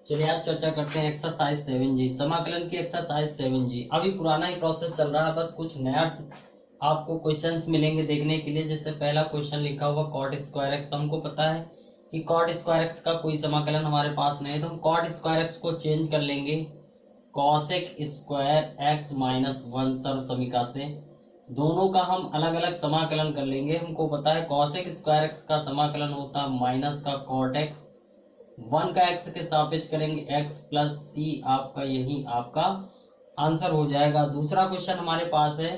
चलिए आज चर्चा करते हैं एक्सरसाइज 7G, समाकलन की एक्सरसाइज 7G। अभी पुराना ही प्रोसेस चल रहा है, बस कुछ नया आपको क्वेश्चंस मिलेंगे देखने के लिए। जैसे पहला क्वेश्चन लिखा हुआ कॉट स्क्वायर एक्स, तो हमको पता है कि कॉट स्क्वायर एक्स का कोई समाकलन हमारे पास नहीं है, तो हम कॉट स्क्वायर एक्स को चेंज कर लेंगे कॉसेक स्क्वायर एक्स माइनस 1 सर्व समीका से। दोनों का हम अलग अलग समाकलन कर लेंगे। हमको पता है कॉसेक स्क्वायर एक्स का समाकलन होता है माइनस का कॉट एक्स, 1 का एक्स के सापेक्ष करेंगे एक्स प्लस सी, आपका यही आपका आंसर हो जाएगा। दूसरा क्वेश्चन हमारे पास है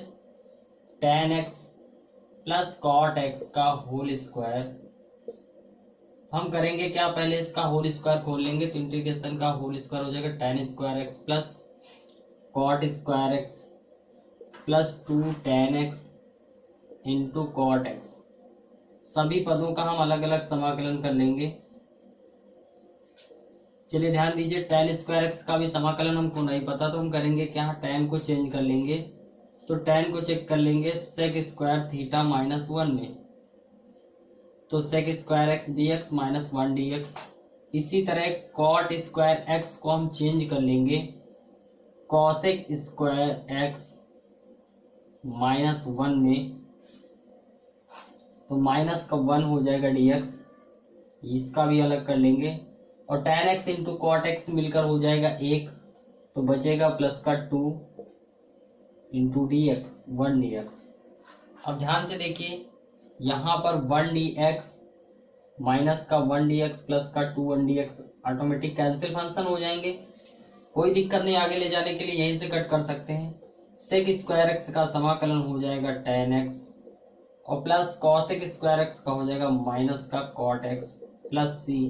tan x plus cot x का होल स्क्वायर। हम करेंगे क्या, पहले इसका होल स्क्वायर खोल लेंगे, तो इंटीग्रेशन का होल स्क्वायर हो जाएगा tan square x plus cot square x plus 2 tan x into cot x. सभी पदों का हम अलग अलग समाकलन कर लेंगे। चलिए ध्यान दीजिए, tan स्क्वायर एक्स का भी समाकलन हमको नहीं पता, तो हम करेंगे क्या, tan को चेंज कर लेंगे। तो tan को चेक कर लेंगे सेक स्क्वायर थीटा माइनस 1 में, तो sec square x d x minus 1 d x. इसी तरह कॉट स्क्वायर एक्स को हम चेंज कर लेंगे कॉसेक स्क्वायर एक्स माइनस 1 में, तो माइनस का 1 हो जाएगा डी एक्स, इसका भी अलग कर लेंगे। और tan x into cot x मिलकर हो जाएगा 1, तो बचेगा प्लस का 2 into d x 1 d x. अब ध्यान से देखिए, यहाँ पर 1 डी एक्स माइनस का 1 डी एक्स प्लस का 2 1 d x automatic cancel function हो जाएंगे, कोई दिक्कत नहीं। आगे ले जाने के लिए यहीं से कट कर सकते हैं। सेक स्क्वायर एक्स का समाकलन हो जाएगा tan एक्स और प्लस कॉसेक स्क्वायर एक्स का हो जाएगा माइनस का कॉट एक्स प्लस सी,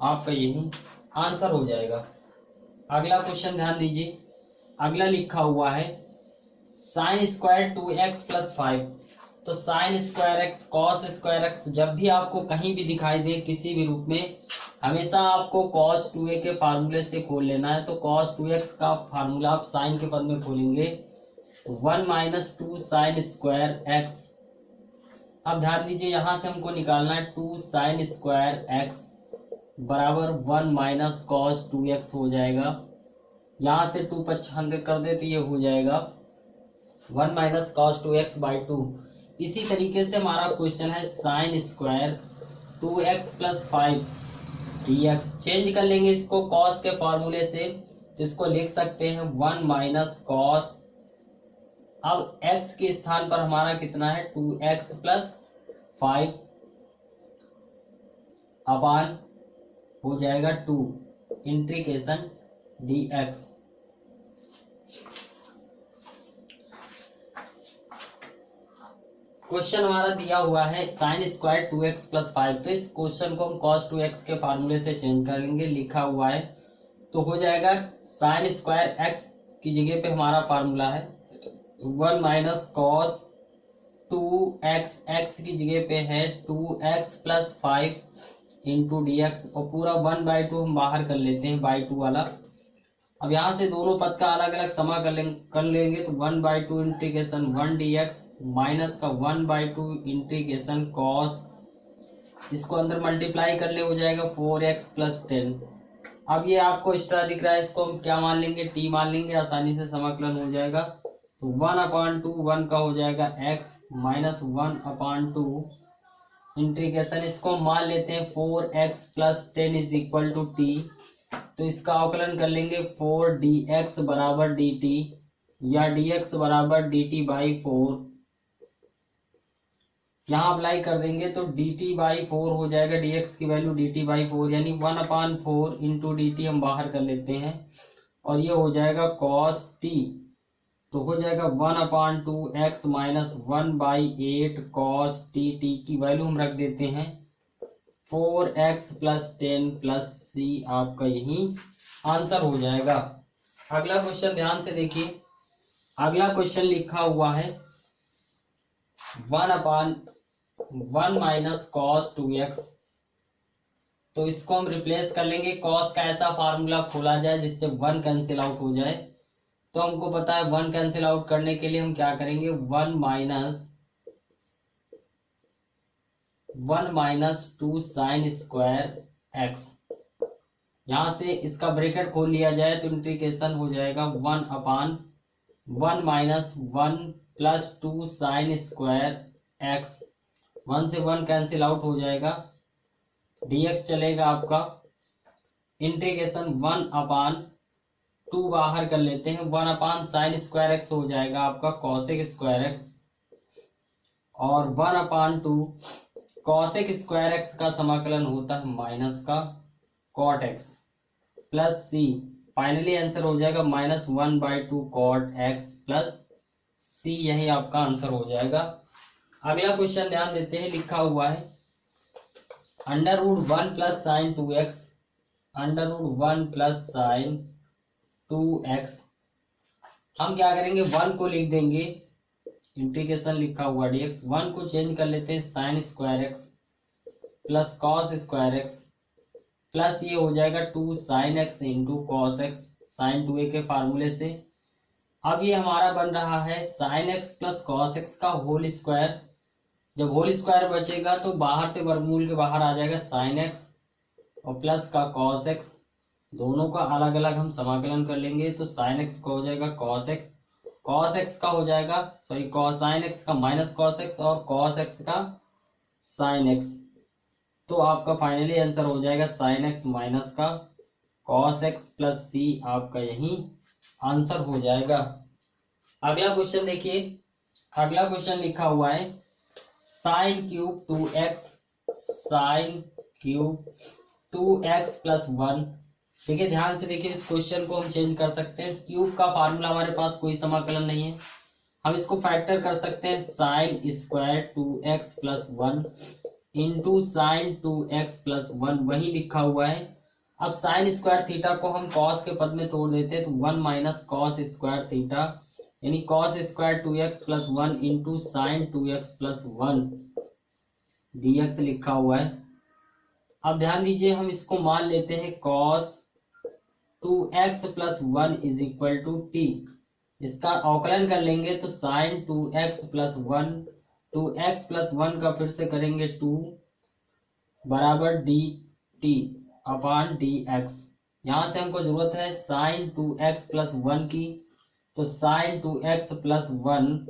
आपका यही आंसर हो जाएगा। अगला क्वेश्चन ध्यान दीजिए, अगला लिखा हुआ है साइन स्क्वायर 2x प्लस 5। तो sign square x cos square x जब भी आपको कहीं भी दिखाई दे किसी भी रूप में, हमेशा आपको cos 2a के फार्मूले से खोल लेना है। तो cos 2x का फार्मूला आप साइन के पद में खोलेंगे, 1 माइनस 2 साइन स्क्वायर एक्स। अब ध्यान दीजिए, यहां से हमको निकालना है 2 साइन स्क्वायर एक्स बराबर 1 माइनस कॉस 2x हो जाएगा। यहां से 2 पक्षांतर कर दे तो ये हो जाएगा 1 माइनस कॉस 2x बाई 2। इसी तरीके से हमारा क्वेश्चन है sine square 2x plus 5 dx। Change कर लेंगे इसको कॉस के फॉर्मूले से, तो इसको लिख सकते हैं 1 माइनस कॉस, अब x के स्थान पर हमारा कितना है 2x प्लस 5 अपान हो जाएगा 2 इंटीग्रेशन dx। क्वेश्चन हमारा दिया हुआ है साइन स्क्वायर 2x प्लस 5, तो इस क्वेश्चन को हम cos 2x के फार्मूले से चेंज करेंगे। लिखा हुआ है तो हो जाएगा साइन स्क्वायर x की जगह पे हमारा फार्मूला है 1 माइनस कॉस 2x, x की जगह पे है 2x plus 5 into d x, और पूरा 1/2 हम बाहर कर लेते हैं बाई 2 वाला। अब यहाँ से दोनों पद का अलग अलग समा कर लेंगे, तो 1/2 इंटीग्रेशन 1 डी एक्स माइनस का 1/2 इंटीग्रेशन कॉस, इसको अंदर मल्टीप्लाई कर ले हो जाएगा 4x प्लस 10। अब ये आपको एक्स्ट्रा दिख रहा है, इसको हम क्या मान लेंगे, t मान लेंगे, आसानी से समाकलन हो जाएगा। तो 1/2 1 का हो जाएगा x माइनस 1/2 इंटीग्रेशन, इसको मान लेते हैं 4x plus 10 is equal to t। तो इसका अवकलन कर लेंगे 4 dx बराबर dt या dx बराबर dt बाई 4। यहाँ अप्लाई कर देंगे तो dt बाई 4 हो जाएगा, dx की वैल्यू dt बाई 4 यानी 1/4 इंटू dt हम बाहर कर लेते हैं, और ये हो जाएगा cos t। तो हो जाएगा 1/2 x minus 1/8 cos t, t की वैल्यू हम रख देते हैं 4x प्लस 10 प्लस c, आपका यही आंसर हो जाएगा। अगला क्वेश्चन ध्यान से देखिए, अगला क्वेश्चन लिखा हुआ है 1/1 माइनस कॉस 2x। तो इसको हम रिप्लेस कर लेंगे, कॉस का ऐसा फार्मूला खोला जाए जिससे 1 कैंसिल आउट हो जाए। तो हमको पता है 1 कैंसिल आउट करने के लिए हम क्या करेंगे, 1 माइनस 2 साइन स्क्वायर एक्स यहाँ से इसका ब्रैकेट खोल लिया जाए तो इंटीग्रेशन हो जाएगा 1/1 minus 1 plus 2 sign square x, 1 से 1 कैंसिल आउट हो जाएगा, dx चलेगा आपका। इंटीग्रेशन 1/2 बाहर कर लेते हैं, 1 साइन स्क्वायर एक्स हो जाएगा आपका कॉसेक स्क्वायर एक्स, और 1/2 कॉसेक स्क्वायर एक्स का समाकलन होता है माइनस का कॉट एक्स प्लस सी। फाइनली आंसर हो जाएगा -1/2 कॉट एक्स प्लस सी, यही आपका आंसर हो जाएगा। अगला क्वेश्चन ध्यान देते हैं, लिखा हुआ है √1 plus sign 2x, √1 plus sign 2x। हम क्या करेंगे, 1 को लिख देंगे, इंटीग्रेशन लिखा हुआ dx, 1 को चेंज कर लेते हैं sine square x plus cos square x plus ये हो जाएगा 2 sine x into cos x, sine 2a के फार्मूले से। अब ये हमारा बन रहा है sign x plus cos x का होल स्क्वायर। जब होल स्क्वायर बचेगा तो बाहर से वर्गमूल के बाहर आ जाएगा साइन एक्स और प्लस का कॉस एक्स, दोनों का अलग अलग हम समाकलन कर लेंगे तो साइन एक्स का हो जाएगा कॉस एक्स, कॉस एक्स का हो जाएगा साइन एक्स का माइनस कॉस एक्स और कॉस एक्स का साइन एक्स। तो आपका फाइनली आंसर हो जाएगा साइन एक्स माइनस का कॉस एक्स प्लस सी, आपका यही आंसर हो जाएगा। अगला क्वेश्चन देखिए, अगला क्वेश्चन लिखा हुआ है sine cube 2x, sine cube 2x plus 1। देखिए ध्यान से देखिए, इस क्वेश्चन को हम चेंज कर सकते हैं। क्यूब का फार्मूला हमारे पास कोई समाकलन नहीं है, हम इसको फैक्टर कर सकते हैं sine square 2x plus 1 into sine 2x plus 1, वही लिखा हुआ है। अब साइन स्क्वायर थीटा को हम कॉस के पद में तोड़ देते हैं तो 1 माइनस कॉस स्क्वायर थीटा, यानी cos square 2x plus 1 into sine 2x plus 1 dx लिखा हुआ है। अब ध्यान दीजिए, हम इसको मान लेते हैं cos 2x plus 1 is equal to t. इसका अवकलन कर लेंगे तो sine 2x plus 1, 2x plus 1 का फिर से करेंगे 2 बराबर D T upon D x. यहाँ से हमको जरूरत है साइन 2x प्लस 1 की, तो sine 2x plus 1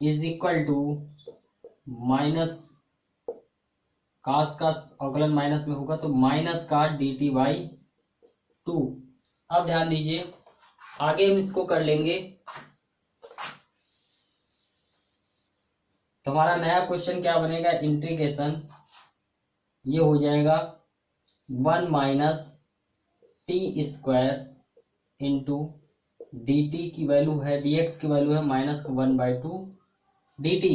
is equal to minus, cos का अवकलन माइनस में होगा तो माइनस का dt बाई 2। अब ध्यान दीजिए, आगे हम इसको कर लेंगे तो हमारा नया क्वेश्चन क्या बनेगा, इंटीग्रेशन ये हो जाएगा 1 minus T square into dt की वैल्यू है, dx की वैल्यू है -1/2 dt,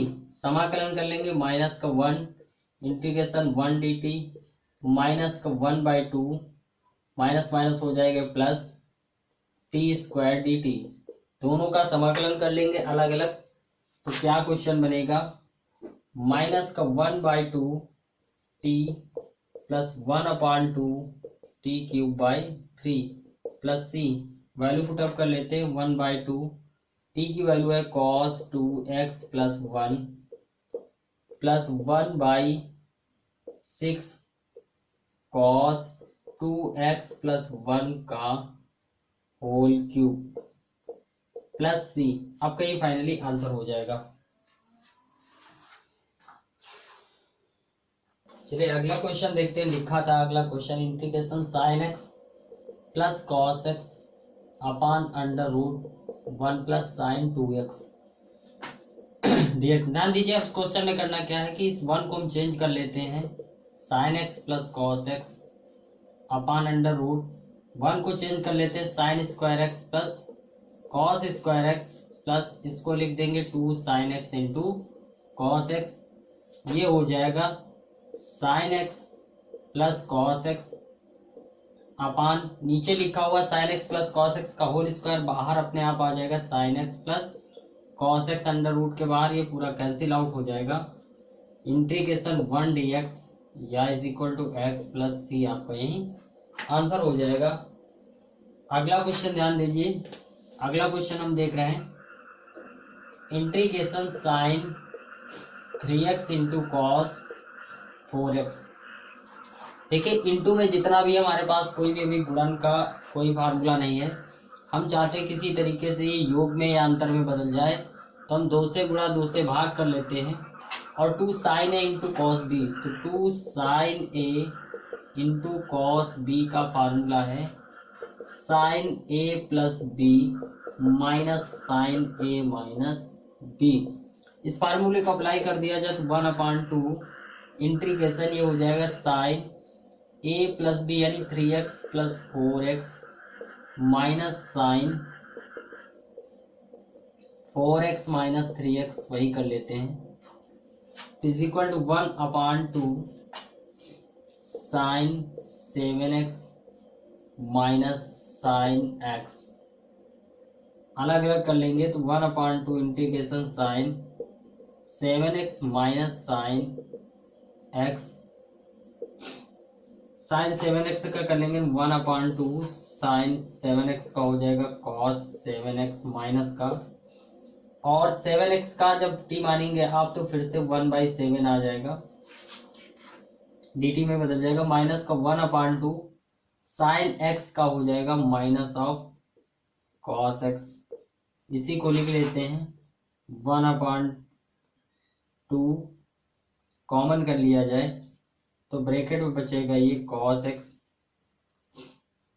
समाकलन कर लेंगे माइनस का 1 इंटीग्रेशन 1 dt माइनस का 1/2, माइनस माइनस हो जाएगा प्लस टी स्क्वायर dt, दोनों का समाकलन कर लेंगे अलग अलग तो क्या क्वेश्चन बनेगा, माइनस का 1/2 t plus 1/2 t cube by 3 plus c, value put up कर लेते हैं 1/2, टी की वैल्यू है cos 2x plus 1 plus 1/6 cos 2x plus 1 का होल क्यूब प्लस सी, आपका ये फाइनली आंसर हो जाएगा। चलिए अगला क्वेश्चन देखते हैं, लिखा था अगला question integration sign x plus cos x upon √1 plus sign 2x dx। ध्यान दीजिए, अब क्वेश्चन में करना क्या है कि इस 1 को हम चेंज कर लेते हैं sine x plus cos x upon √1 को चेंज कर लेते हैं sine square x plus cos square x plus इसको लिख देंगे 2 sine x into cos x, ये हो जाएगा sine x plus cos x upon नीचे लिखा हुआ sine x plus cos x का होल स्क्वायर, बाहर अपने आप आ जाएगा sine x plus cos x, under root के बाहर ये पूरा कैंसिल आउट हो जाएगा। इंटीग्रेशन 1 dx या is equal to x plus c, आपका यही आंसर हो जाएगा। अगला क्वेश्चन ध्यान दीजिए, अगला क्वेश्चन हम देख रहे हैं integration sign 3x into cos 4x। देखिए इनटू में जितना भी हमारे पास कोई भी अभी गुणन का कोई फार्मूला नहीं है, हम चाहते हैं किसी तरीके से ये योग में या अंतर में बदल जाए, तो हम 2 से गुणा 2 से भाग कर लेते हैं। और 2 sign a into cos B, तो 2 sign a into cos B का फार्मूला है sign A plus B minus sign a minus B. इस फार्मूले को अप्लाई कर दिया जाए तो 1/2 इंटीग्रेशन ये हो जाएगा साइन ए प्लस बी यानी 3x plus 4x minus sign 4x minus 3x, वही कर लेते हैं, is equal to 1/2 sine 7x minus sine x। अलग अलग कर लेंगे तो 1/2 integration sine 7x minus sine x, sine 7x का कर लेंगे 1/2 साइन 7x का हो जाएगा कॉस 7x माइनस का, और 7x का जब t मानेंगे आप तो फिर से 1/7 आ जाएगा, dt में बदल जाएगा, माइनस का 1/2 साइन x का हो जाएगा माइनस ऑफ कॉस x। इसी को लिख लेते हैं 1/2 कॉमन कर लिया जाए तो ब्रैकेट में बचेगा ये कॉस x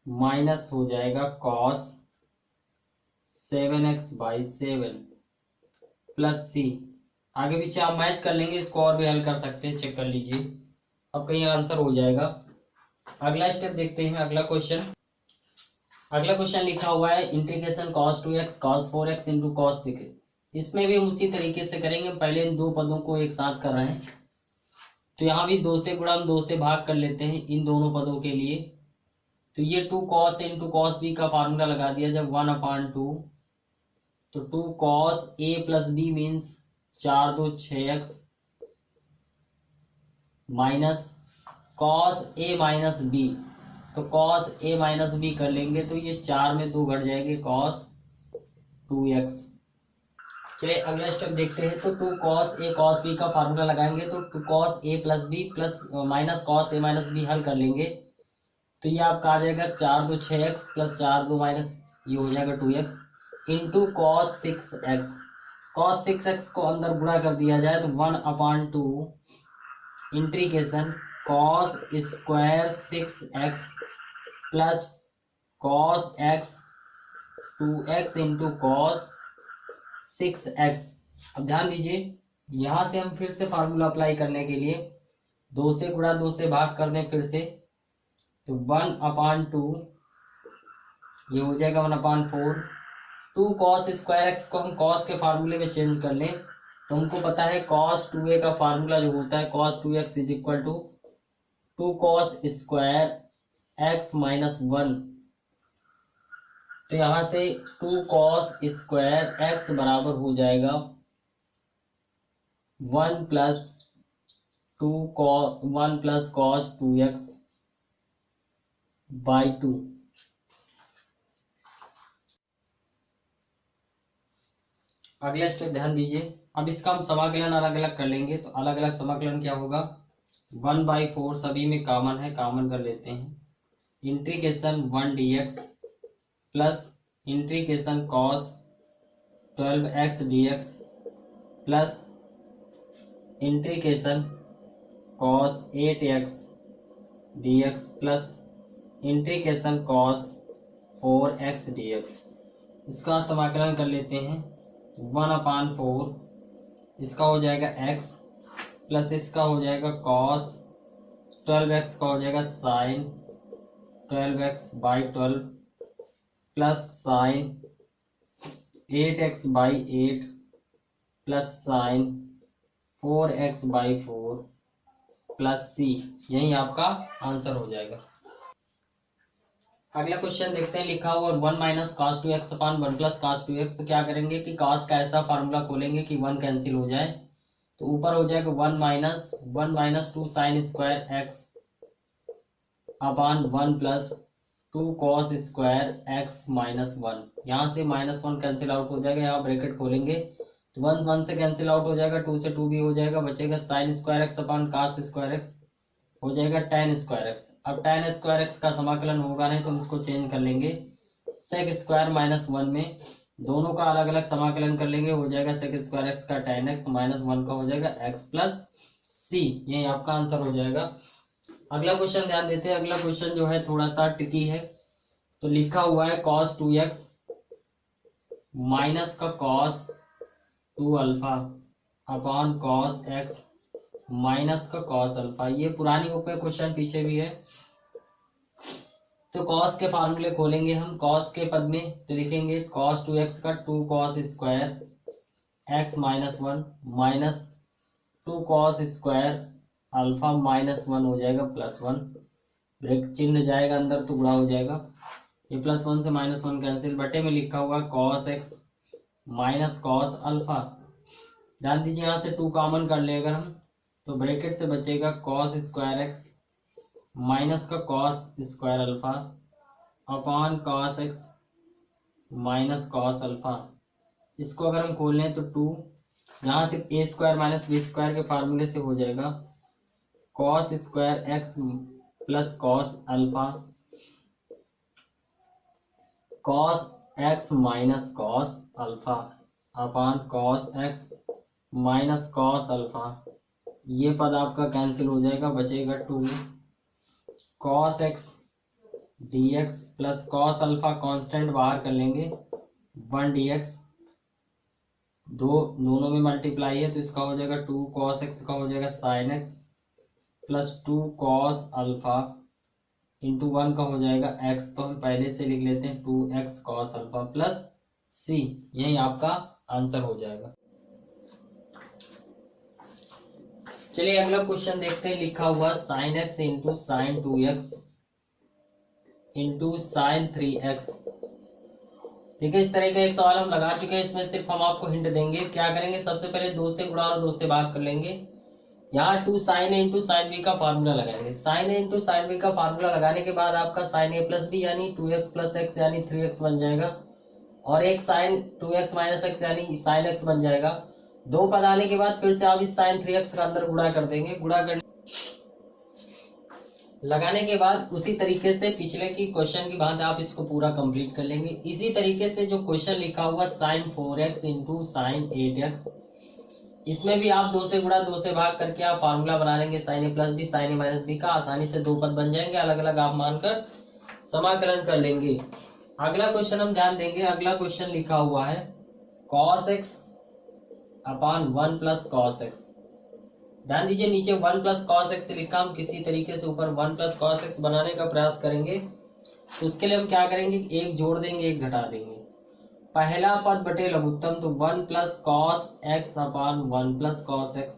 माइनस हो जाएगा कॉस 7x/7 प्लस c। आगे पीछे आप मैच कर लेंगे, इसको और भी हल कर सकते हैं, चेक कर लीजिए, अब कहीं आंसर हो जाएगा। अगला स्टेप देखते हैं, अगला क्वेश्चन लिखा हुआ है integration cos 2x cos 4x into cos 6। इसमें भी हम उसी तरीके से करेंगे, पहले इन दो पदों को एक साथ कर रहे हैं तो यहाँ भी 2 से गुणा हम 2 से भाग कर लेते हैं इन दोनों पदों के लिए, तो ये 2 cos इंटू कॉस बी का फार्मूला लगा दिया जब 1/2, तो 2 cos a plus B means 4 2 6x minus cos a minus B, तो cos a माइनस बी कर लेंगे तो ये 4 में 2 घट जाएंगे cos 2x। चलिए अगला स्टेप देखते हैं, तो 2 cos a cos b का फार्मूला लगाएंगे तो 2 cos a plus B plus minus cos a minus B हल कर लेंगे तो ये आपका आ जाएगा 4 2 6x प्लस 4 2 माइनस ये हो जाएगा 2x into cos 6x। cos 6x को अंदर गुणा कर दिया जाए तो 1/2 integration cos square 6x plus cos x 2x into cos 6x। अब ध्यान दीजिए, यहां से हम फिर से फार्मूला अप्लाई करने के लिए 2 से गुणा 2 से भाग कर दें फिर से, तो 1/2 ये हो जाएगा 1/4। 2 cos स्क्वायर x को हम cos के फार्मूले में चेंज कर लें तो हमको पता है cos 2a का फार्मूला जो होता है cos 2x is equal to 2 cos square x minus 1, तो यहां से 2 cos स्क्वायर x बराबर हो जाएगा 1 plus 1 plus cos 2x by 2। अगला स्टेप ध्यान दीजिए, अब इसका हम समाकलन अलग अलग कर लेंगे, तो अलग अलग समाकलन क्या होगा 1/4 सभी में कॉमन है, कॉमन कर लेते हैं, integration 1 dx plus integration cos 12x dx plus integration cos 8x dx plus integration cos 4x dx। इसका समाकलन कर लेते हैं 1/4, इसका हो जाएगा x प्लस इसका हो जाएगा cos 12x का हो जाएगा sine 12x/12 plus sine 8x/8 plus sine 4x/4 plus c। यही आपका आंसर हो जाएगा। अगला क्वेश्चन देखते हैं, लिखा हुआ 1 माइनस cos 2x अपान 1 प्लस cos 2x। तो क्या करेंगे कि cos का ऐसा फार्मूला खोलेंगे कि 1 कैंसिल हो जाए, तो ऊपर हो जाएगा 1 माइनस 2 साइन स्क्वायर x अपान 1 plus 2 cos square x minus 1। यहाँ से -1 कैंसिल आउट हो जाएगा, यहाँ ब्रैकेट खोलेंगे तो 1 1 से कैंसिल आउट हो जाएगा, 2 से 2 भी हो जाएगा, बचेगा साइन स्क्वायर x अपान cos स्क्वायर x हो जाएगा tan स्क्वायर एक्स। अब tan स्क्वायर एक्स का समाकलन होगा नहीं तो हम इसको चेंज कर लेंगे sec स्क्वायर माइनस 1 में, दोनों का अलग अलग समाकलन कर लेंगे, हो जाएगा sec स्क्वायर एक्स का tan एक्स माइनस 1 का हो जाएगा x प्लस सी। यही आपका आंसर हो जाएगा। अगला क्वेश्चन ध्यान देते हैं। अगला क्वेश्चन जो है थोड़ा सा ट्रिकी है। तो लिखा हुआ है cos 2x माइनस का cos 2 alpha upon cos x minus का cos अल्फा। ये पुरानी बुक में क्वेश्चन पीछे भी है। तो cos के फार्मूले खोलेंगे हम। cos के पद में तो लिखेंगे cos 2x का 2 cos square x minus 1 minus 2 cos square alpha minus 1 हो जाएगा प्लस 1। ब्रेक चिन्ह जाएगा अंदर तो गुणा हो जाएगा। ये प्लस 1 से माइनस 1 कैंसिल, बटे में लिखा हुआ cos x minus cos alpha. ध्यान दीजिए यहाँ से 2 कॉमन कर ले अगर हम, तो ब्रैकेट से बचेगा cos स्क्वायर एक्स माइनस का cos square alpha upon cos x minus cos alpha. इसको अगर हम खोल लें तो 2 यहाँ से a square minus B square के फार्मूले से हो जाएगा cos square x plus cos alpha cos x minus cos alpha upon cos x minus cos alpha. ये पद आपका कैंसिल हो जाएगा, बचेगा 2 cos x dx plus cos alpha constant बाहर कर लेंगे 1 dx, दोनों में मल्टीप्लाई है तो इसका हो जाएगा 2 cos x का हो जाएगा sin x plus 2 cos alpha into 1 का हो जाएगा x। तो हम पहले से लिख लेते हैं 2x cos alpha plus c। यही आपका आंसर हो जाएगा। चलिए अगला क्वेश्चन देखते हैं। लिखा हुआ sin x into sine 2x into sine 3x। ठीक है, इस तरह का एक सवाल हम लगा चुके हैं। इसमें सिर्फ हम आपको हिंट देंगे। क्या करेंगे, सबसे पहले 2 से गुणा और 2 से भाग कर लेंगे। यहाँ 2 sin a into sine B का फार्मूला लगाएंगे। sin a into sine B का फार्मूला लगाने के बाद आपका sin a प्लस बी यानी 2x प्लस एक्स यानी 3x बन जाएगा, और एक sin 2x माइनस एक्स यानी sin x बन जाएगा। 2 पद आने के बाद फिर से आप इस sin 3x का अंदर गुणा कर देंगे। गुणा कर लगाने के बाद उसी तरीके से पिछले की क्वेश्चन की भांति आप इसको पूरा कंप्लीट कर लेंगे। इसी तरीके से जो क्वेश्चन लिखा हुआ sin 4x into sine 8x, इसमें भी आप 2 से गुणा 2 से भाग करके आप फार्मूला बना लेंगे sin a plus B sine a minus B का। आसानी से 2 पद बन जाएंगे, अलग अलग आप मानकर समाकलन कर लेंगे। अगला क्वेश्चन हम ध्यान देंगे। अगला क्वेश्चन लिखा हुआ है cos x upon 1 plus cos x। ध्यान दीजिए नीचे 1 प्लस cos x लिखा, हम किसी तरीके से ऊपर 1 प्लस cos x बनाने का प्रयास करेंगे। तो उसके लिए हम क्या करेंगे, एक जोड़ देंगे एक घटा देंगे। पहला पद बटे लघुत्तम तो 1 plus cos x upon 1 plus cos x,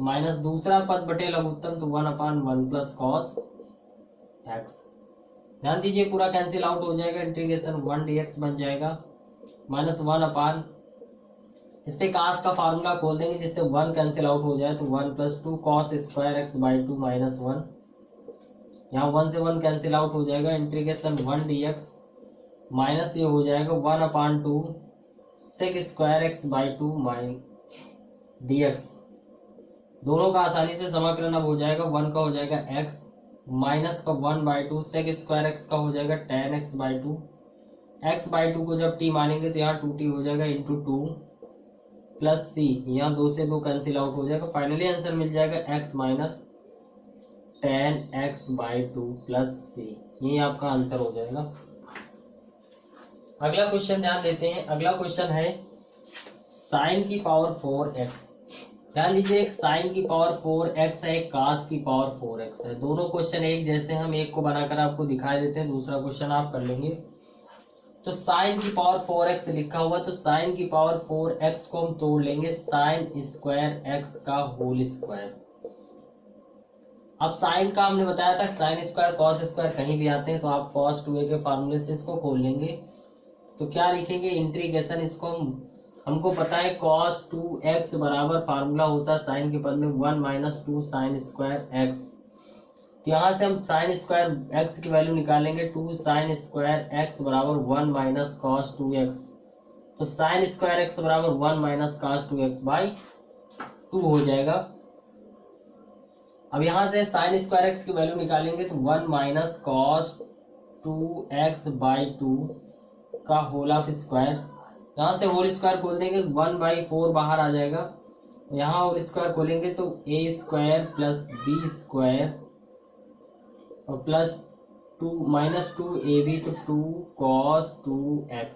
minus दूसरा पद बटे लघुत्तम तो 1 अपॉन 1 प्लस cos x। ध्यान दीजिए पूरा कैंसिल आउट हो जाएगा, इंटीग्रेशन 1 dx बन जाएगा माइनस 1 अपॉन, इस पे cos का फार्मूला खोल देंगे जिससे 1 कैंसिल आउट हो जाए तो 1 plus 2 cos square X by 2 minus 1। यहाँ 1 से 1 कैंसिल आउट हो जाएगा, इंटीग्रेशन 1 dx माइनस ये हो जाएगा 1 upon 2 sec square X by 2 dx। दोनों का आसानी से समाकलन अब हो जाएगा। 1 का हो जाएगा x माइनस का 1 बाई 2 सेक स्क्वायर एक्स का हो जाएगा tan x by 2। x by 2 को जब t मानेंगे तो यहाँ 2t हो जाएगा इंटू 2 प्लस सी। यहाँ 2 से 2 कैंसिल आउट हो जाएगा। फाइनली आंसर मिल जाएगा x minus tan x by 2 plus c. यही आपका आंसर हो जाएगा। अगला क्वेश्चन ध्यान देते हैं। अगला क्वेश्चन है साइन की पावर 4x। ध्यान दीजिए एक साइन की पावर 4x है, एक cos की पावर 4x है। दोनों क्वेश्चन एक जैसे, हम एक को बनाकर आपको दिखाई देते हैं, दूसरा क्वेश्चन आप कर लेंगे। तो साइन की पावर 4x लिखा हुआ, तो साइन की पावर 4x को हम तोड़ लेंगे साइन स्क्वायर x का होल स्क्वायर। अब साइन का हमने बताया था साइन स्क्वायर कॉस स्क्वायर कहीं भी आते हैं, तो आप cos 2a के फार्मूले से इसको खोल लेंगे। तो क्या लिखेंगे, इंटीग्रेशन, इसको हमको पता है cos 2x बराबर फार्मूला होता है साइन के पद में 1 माइनस 2 साइन स्क्वायर x। तो यहाँ से हम साइन स्क्वायर x की वैल्यू निकालेंगे, 2 साइन स्क्वायर x बराबर 1 माइनस cos 2x। तो साइन स्क्वायर x बराबर 1 माइनस cos 2x बाई 2 हो जाएगा। अब यहाँ से साइन स्क्वायर एक्स की वैल्यू निकालेंगे तो 1 माइनस कॉस 2x/2 का होल ऑफ स्क्वायर, यहाँ से होल स्क्वायर खोल देंगे 1/4 बाहर आ जाएगा, यहाँ होल स्क्वायर खोलेंगे तो a² प्लस b² और प्लस 2 माइनस 2ab तो 2 cos 2x।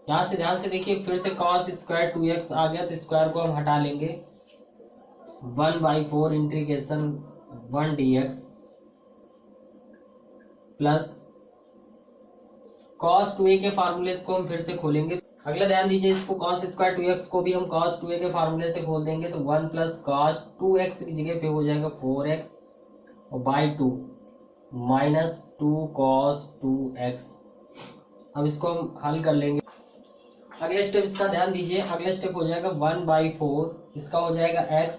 यहाँ से ध्यान से देखिए, फिर से cos स्क्वायर 2x आ गया तो स्क्वायर को हम हटा लेंगे, 1/4 integration 1 dx plus cos 2a के फार्मूले को हम फिर से खोलेंगे। अगला ध्यान दीजिए, इसको cos स्क्वायर 2x को भी हम cos 2a के फार्मूले से खोल देंगे तो 1 प्लस cos 2x की जगह पे हो जाएगा 4x और बाई 2 माइनस 2 cos 2x। अब इसको हम हल कर लेंगे। अगले स्टेप इसका ध्यान दीजिए, अगले स्टेप हो जाएगा 1/4, इसका हो जाएगा x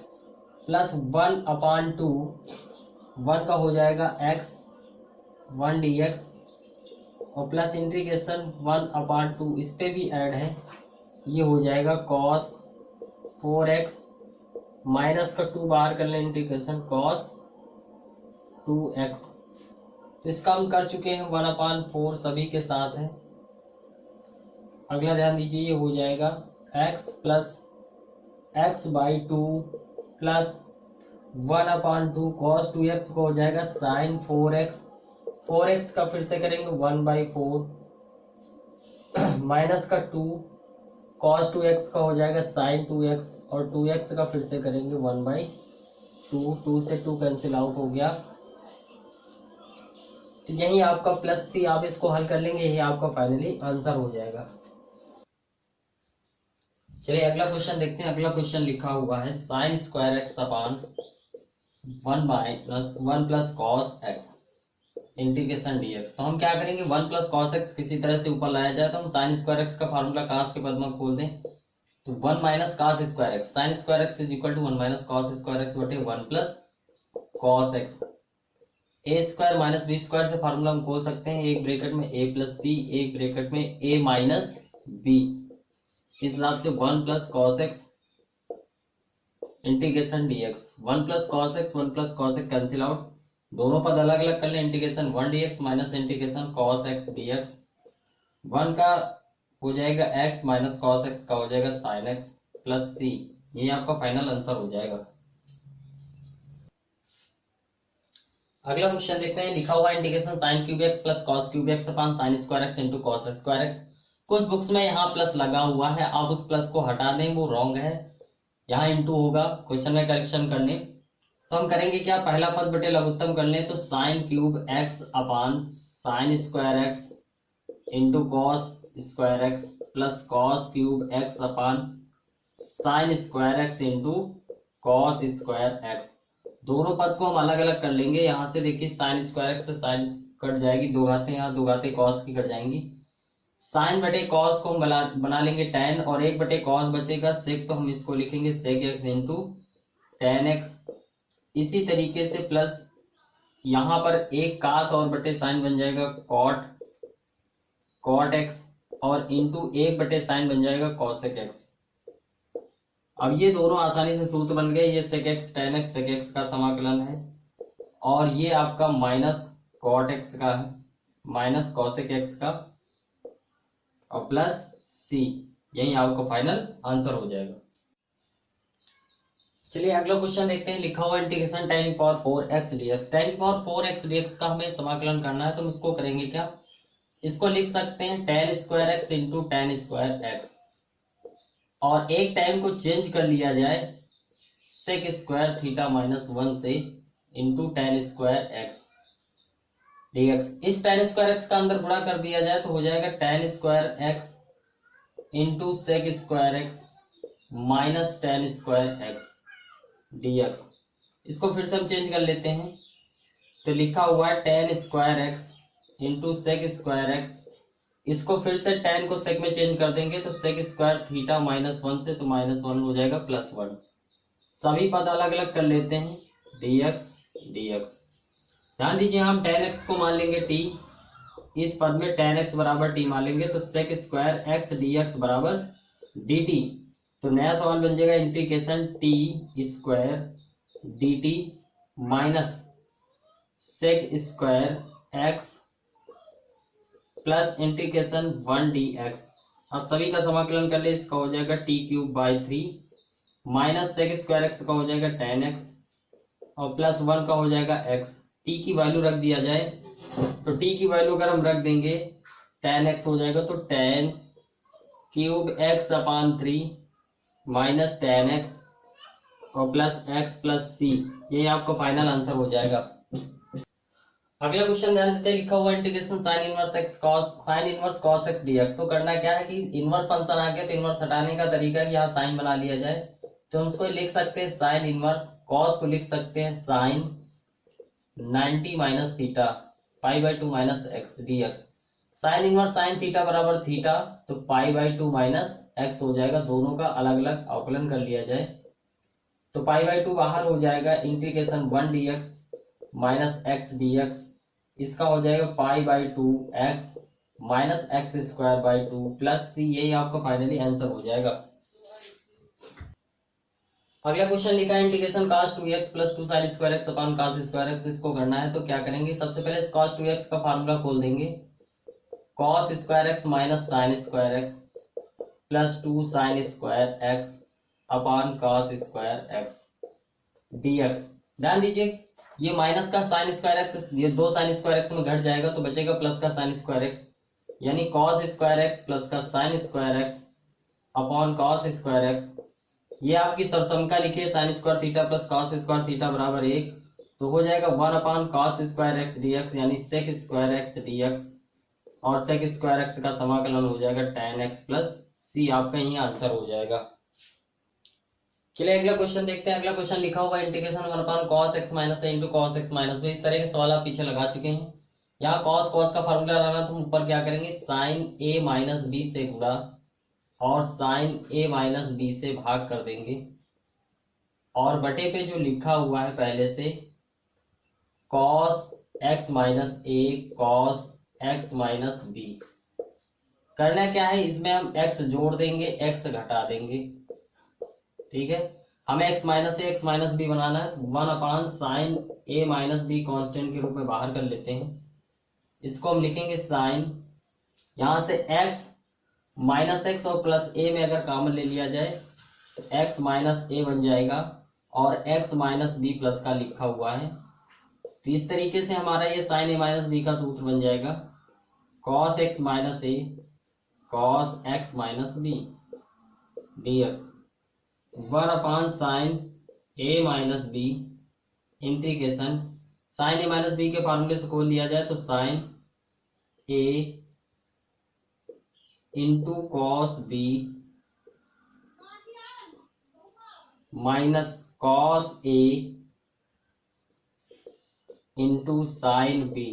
प्लस 1/2, 1 का हो जाएगा x 1 dx और प्लस इंटीग्रेशन 1/2, इस पे भी ऐड है, ये हो जाएगा cos 4x माइनस का 2 बाहर कर लें, इंटीग्रेशन cos 2x। तो इसका हम कर चुके हैं 1/4 सभी के साथ है। अगला ध्यान दीजिए, ये हो जाएगा x plus x/2 plus 1/2 cos 2x को हो जाएगा sin 4x, 4x का फिर से करेंगे 1/4 माइनस का 2 cos 2x का हो जाएगा sin 2x और 2x का फिर से करेंगे 1/2, 2 से 2 कैंसिल आउट हो गया। तो यही आपका प्लस सी, आप इसको हल कर लेंगे, यही आपका फाइनली आंसर हो जाएगा। चलिए अगला क्वेश्चन देखते हैं। अगला क्वेश्चन लिखा हुआ है साइन स्क्वायर एक्स अपान 1 plus cos X integration dx। तो हम क्या करेंगे, 1 प्लस कॉस एक्स किसी तरह से ऊपर लाया जाए तो हम साइन स्क्वायर एक्स का फार्मूला कास के पद में खोल दें तो 1 minus cos square X, sine square X is equal to 1 minus cos square X बटे 1 plus cos X. A square minus B square से फार्मूला हम खोल सकते हैं, एक ब्रैकेट में a प्लस बी, एक ब्रैकेट में a माइनस बी। इस हिसाब से 1 plus cos X integration dx, 1 plus cos x 1 plus cos x cancel out, दोनों पद अलग अलग कर लें, integration 1 dx minus integration cos x dx। 1 का हो जाएगा x माइनस कॉस एक्स का हो जाएगा साइन एक्स प्लस सी, ये आपका फाइनल आंसर हो जाएगा। अगला क्वेश्चन देखते हैं, लिखा हुआ integration sine cube x plus cos cube x अपान sign square X into cos square x. कुछ बुक्स में यहाँ प्लस लगा हुआ है, आप उस प्लस को हटा दें, वो रॉन्ग है, यहाँ इंटू होगा क्वेश्चन में करेक्शन करने। तो हम करेंगे क्या, पहला पद बटे लघुत्तम कर लें तो साइन क्यूब एक्स अपान sign square X into cos square x plus cos cube x अपान sign square X into cos square x. दोनों पद को हम अलग अलग कर लेंगे। यहाँ से देखिए साइन स्क्वायर एक्स से साइन कट जाएगी, दो घातें यहाँ दो घातें कॉस की कट जाएंगी। साइन बटे कॉस को हम बना लेंगे टेन और एक बटे कॉस बचेगा सेक, तो हम इसको लिखेंगे sec X into tan X. इसी तरीके से प्लस यहाँ पर एक कास और बटे साइन बन जाएगा कॉट एक्स और इंटू एक बटे साइन बन जाएगा कॉसेक एक्स। अब ये दोनों आसानी से सूत्र बन गए, ये sec X tan X sec X का समाकलन है और ये आपका माइनस कॉट एक्स का है माइनस कॉसेक एक्स का और प्लस सी, यही आपका फाइनल आंसर हो जाएगा। चलिए अगला क्वेश्चन देखते हैं, लिखा हुआ इंटीग्रेशन tan की पावर 4x dx। tan की पावर 4x dx का हमें समाकलन करना है, तो हम इसको करेंगे क्या, इसको लिख सकते हैं tan square X into tan square x और एक टाइम को चेंज कर लिया जाए सेक स्क्वायर थीटा माइनस 1 से into tan square X dx। इस tan स्क्वायर एक्स का अंदर गुणा कर दिया जाए तो हो जाएगा tan square X into sec square X minus tan square X dx। इसको फिर से हम चेंज कर लेते हैं, तो लिखा हुआ है tan square X into sec square X, इसको फिर से tan को सेक में चेंज कर देंगे तो सेक स्क्वायर थीटा माइनस 1 से तो माइनस 1 हो जाएगा प्लस 1। सभी पद अलग अलग कर लेते हैं dx। ध्यान दीजिए हम tan x को मान लेंगे t, इस पद में tan x बराबर t मान लेंगे तो सेक स्क्वायर एक्स dx बराबर dt। तो नया सवाल बन जाएगा integration t square dt minus sec square x plus integration 1 dx। अब सभी का समाकलन कर ले, इसका हो जाएगा t³/3 minus sec square X का हो जाएगा tan x और प्लस 1 का हो जाएगा x। t की वैल्यू रख दिया जाए तो t की वैल्यू अगर हम रख देंगे tan x हो जाएगा तो tan³ x/3 minus tan x और प्लस x प्लस c, ये आपका फाइनल आंसर हो जाएगा। अगला क्वेश्चन ध्यान देते हैं, लिखा हुआ integration sine inverse cos X dx. तो करना क्या है कि इनवर्स फंक्शन आ गया तो इनवर्स हटाने का तरीका है कि यहाँ साइन बना लिया जाए। तो हम इसको लिख सकते हैं साइन इनवर्स, कॉस को लिख सकते हैं sine 90 minus theta π/2 minus x dx. Sine inverse sine theta बराबर थीटा, तो π/2 माइनस एक्स हो जाएगा। दोनों का अलग अलग अवकलन कर लिया जाए तो π/2 बाहर हो जाएगा, integration 1 dx minus x dx, इसका हो जाएगा π/2 x minus x² 2 plus c, यही आपका फाइनली आंसर हो जाएगा। अगला क्वेश्चन लिखा है integration cos 2x plus 2 sin square X upon cos square X. इसको करना है तो क्या करेंगे, सबसे पहले cos 2x का फार्मूला खोल देंगे, cos square X minus sin square x plus 2 sin square X upon cos square X dx। ध्यान दीजिए ये माइनस का साइन स्क्वायर एक्स, ये 2 साइन स्क्वायर एक्स में घट जाएगा तो बचेगा प्लस का साइन स्क्वायर एक्स, यानी कॉस स्क्वायर एक्स प्लस का sine square X upon cos square X. ये आपकी सरसमका लिखिए sine square theta plus cos square theta बराबर 1, तो हो जाएगा 1 upon cos square X dx, यानी सेक स्क्वायर एक्स डीएक्स और सेक स्क्वायर एक्स का समाकलन हो जाएगा tan x प्लस सी, आपका यही आंसर हो जाएगा। चलिए अगला क्वेश्चन देखते हैं। अगला क्वेश्चन लिखा हुआ integration 1 cos x minus into cos x minus B. इस तरह के सवाल आप पीछे लगा चुके हैं। यहाँ cos का फार्मूला लगाना तो हम ऊपर क्या करेंगे, साइन a माइनस बी से गुणा और साइन a माइनस बी से भाग कर देंगे और बटे पे जो लिखा हुआ है पहले से cos x minus a cos x minus B. करना क्या है, इसमें हम x जोड़ देंगे x घटा देंगे, ठीक है। हमें x माइनस ए एक्स माइनस बी बनाना है। 1 upon sine a minus B constant के रूप में बाहर कर लेते हैं, इसको हम लिखेंगे साइन, यहां से x माइनस एक्स और प्लस ए में अगर कॉमन ले लिया जाए तो x माइनस ए बन जाएगा और x माइनस बी प्लस का लिखा हुआ है, तो इस तरीके से हमारा ये साइन ए माइनस बी का सूत्र बन जाएगा cos x minus a cos x minus b dx. 1 upon sine a minus b integration sine a minus b के फार्मूले से खोल लिया जाए तो sine a into cos b minus cos a into sine b.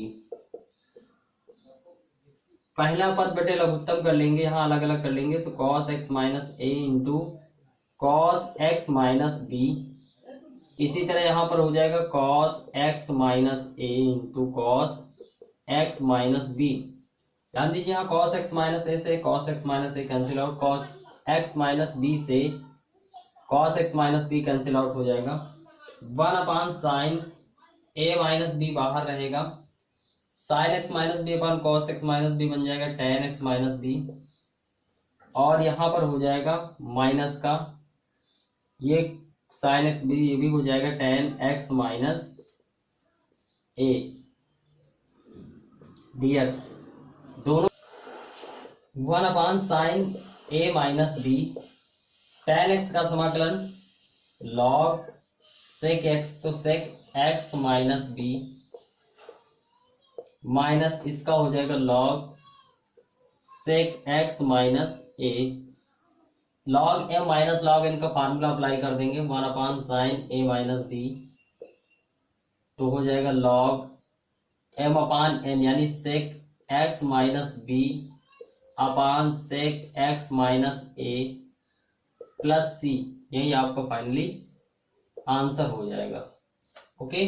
पहला पद बटे लघुत्तम कर लेंगे, यहाँ अलग अलग कर लेंगे तो cos x minus a into cos x minus b. इसी तरह यहां पर हो जाएगा cos x minus a into cos x minus b. ध्यान दीजिए यहाँ कॉस एक्स माइनस ए से cos x minus a cancel out, cos x minus b से cos x minus b cancel out हो जाएगा। 1 upon sine a minus b बाहर रहेगा, sine x minus b upon cos x minus B बन जाएगा tan x minus B और यहां पर हो जाएगा माइनस का ये साइन एक्स बी, ये भी हो जाएगा tan x minus a dx. दोनों 1 upon sine a minus b tan x का समाकलन लॉग सेक एक्स, तो sec x minus b minus इसका हो जाएगा log sec x minus a. Log m minus log n का फार्मूला अप्लाई कर देंगे, 1 upon sine a minus B, तो हो जाएगा लॉग एम अपॉन एन यानी sec x minus b upon sec x minus a plus c, यही आपका finally answer हो जाएगा। ओके।